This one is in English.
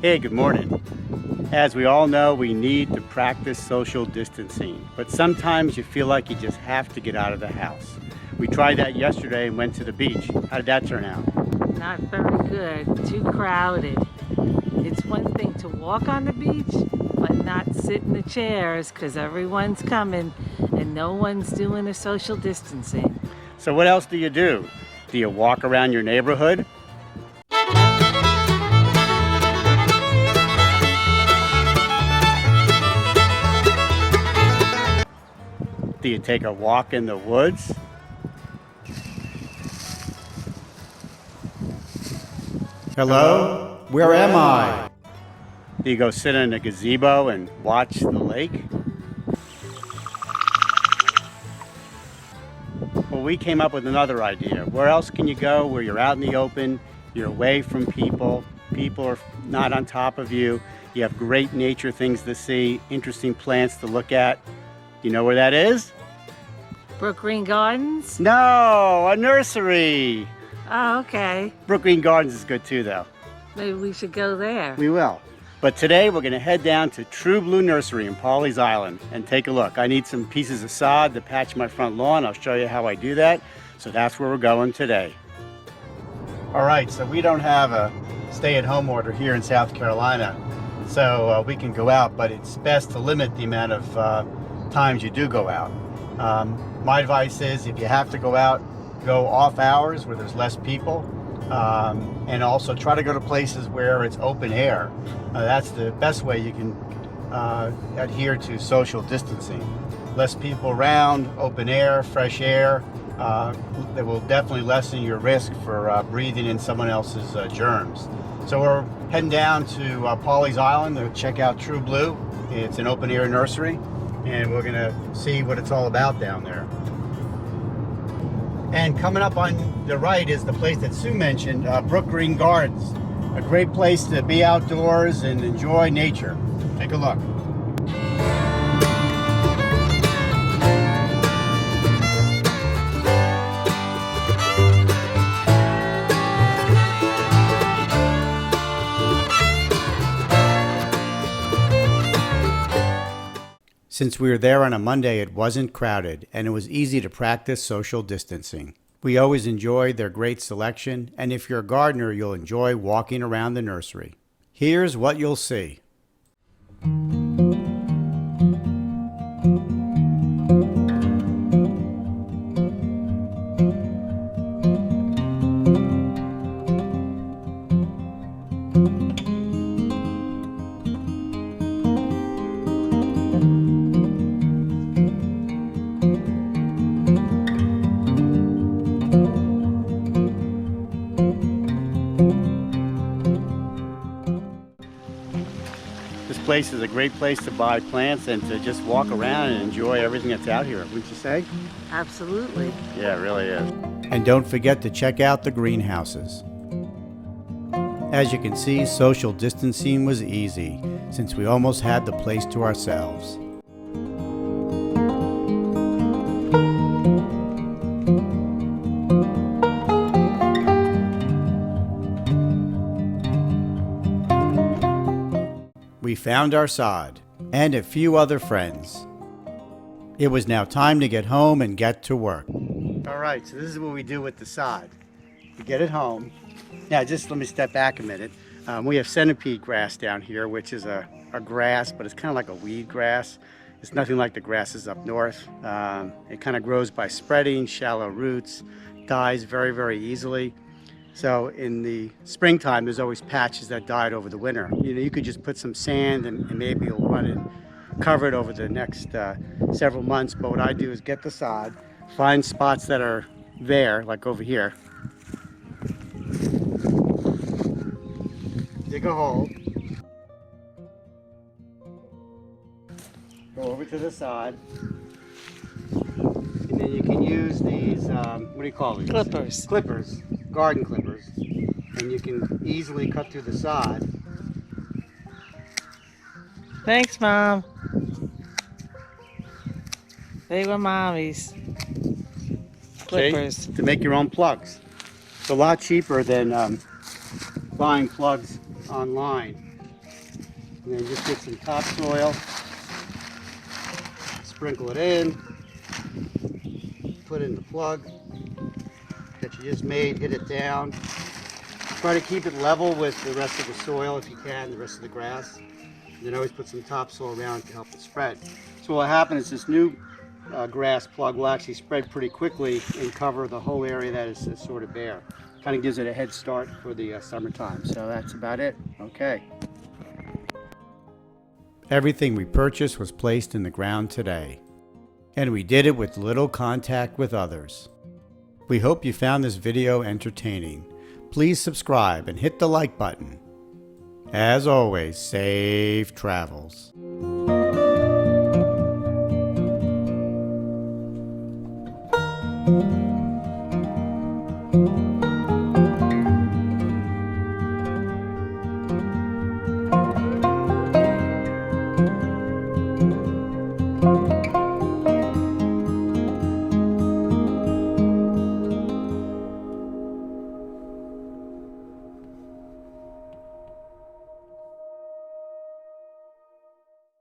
Hey, good morning. As we all know, we need to practice social distancing, but sometimes you feel like you just have to get out of the house. We tried that yesterday and went to the beach. How did that turn out? Not very good, too crowded. It's one thing to walk on the beach, but not sit in the chairs because everyone's coming and no one's doing a social distancing. So what else do? Do you walk around your neighborhood? Do you take a walk in the woods? Hello? Where am I? Do you go sit in a gazebo and watch the lake? Well, we came up with another idea. Where else can you go where you're out in the open, you're away from people, people are not on top of you, you have great nature things to see, interesting plants to look at. You know where that is? Brook Green Gardens? No, a nursery. Oh, okay. Brook Green Gardens is good too, though. Maybe we should go there. We will. But today we're going to head down to True Blue Nursery in Pawleys Island and take a look. I need some pieces of sod to patch my front lawn. I'll show you how I do that. So that's where we're going today. All right, so we don't have a stay-at-home order here in South Carolina, so we can go out, but it's best to limit the amount of times you do go out. My advice is if you have to go out, go off hours where there's less people, and also try to go to places where it's open air. That's the best way you can adhere to social distancing. Less people around, open air, fresh air, that will definitely lessen your risk for breathing in someone else's germs. So we're heading down to Pawleys Island to check out True Blue. It's an open air nursery, and we're gonna see what it's all about down there. And coming up on the right is the place that Sue mentioned, Brook Green Gardens. A great place to be outdoors and enjoy nature. Take a look. Since we were there on a Monday, it wasn't crowded, and it was easy to practice social distancing. We always enjoyed their great selection, and if you're a gardener, you'll enjoy walking around the nursery. Here's what you'll see. This place is a great place to buy plants and to just walk around and enjoy everything that's out here, wouldn't you say? Absolutely. Yeah, it really is. And don't forget to check out the greenhouses. As you can see, social distancing was easy since we almost had the place to ourselves. We found our sod and a few other friends. It was now time to get home and get to work. All right, so this is what we do with the sod. We get it home. Now, just let me step back a minute. We have centipede grass down here, which is a grass, but it's kind of like a weed grass. It's nothing like the grasses up north. It kind of grows by spreading, shallow roots, dies very, very easily. So in the springtime, there's always patches that died over the winter. You know, you could just put some sand and maybe you'll run it, cover it over the next several months. But what I do is get the sod, find spots that are there, like over here. Dig a hole. Go over to the side. And then you can use these, what do you call these? Clippers. Clippers, garden clippers. And you can easily cut through the sod. Thanks, Mom. They were Mommy's clippers. See? To make your own plugs. It's a lot cheaper than buying plugs online. And then just get some topsoil, sprinkle it in, put in the plug that you just made, hit it down. Try to keep it level with the rest of the soil if you can, the rest of the grass. And then always put some topsoil around to help it spread. So what will happen is this new grass plug will actually spread pretty quickly and cover the whole area that is sort of bare. Kind of gives it a head start for the summertime. So that's about it. Okay. Everything we purchased was placed in the ground today, and we did it with little contact with others. We hope you found this video entertaining. Please subscribe and hit the like button. As always, safe travels.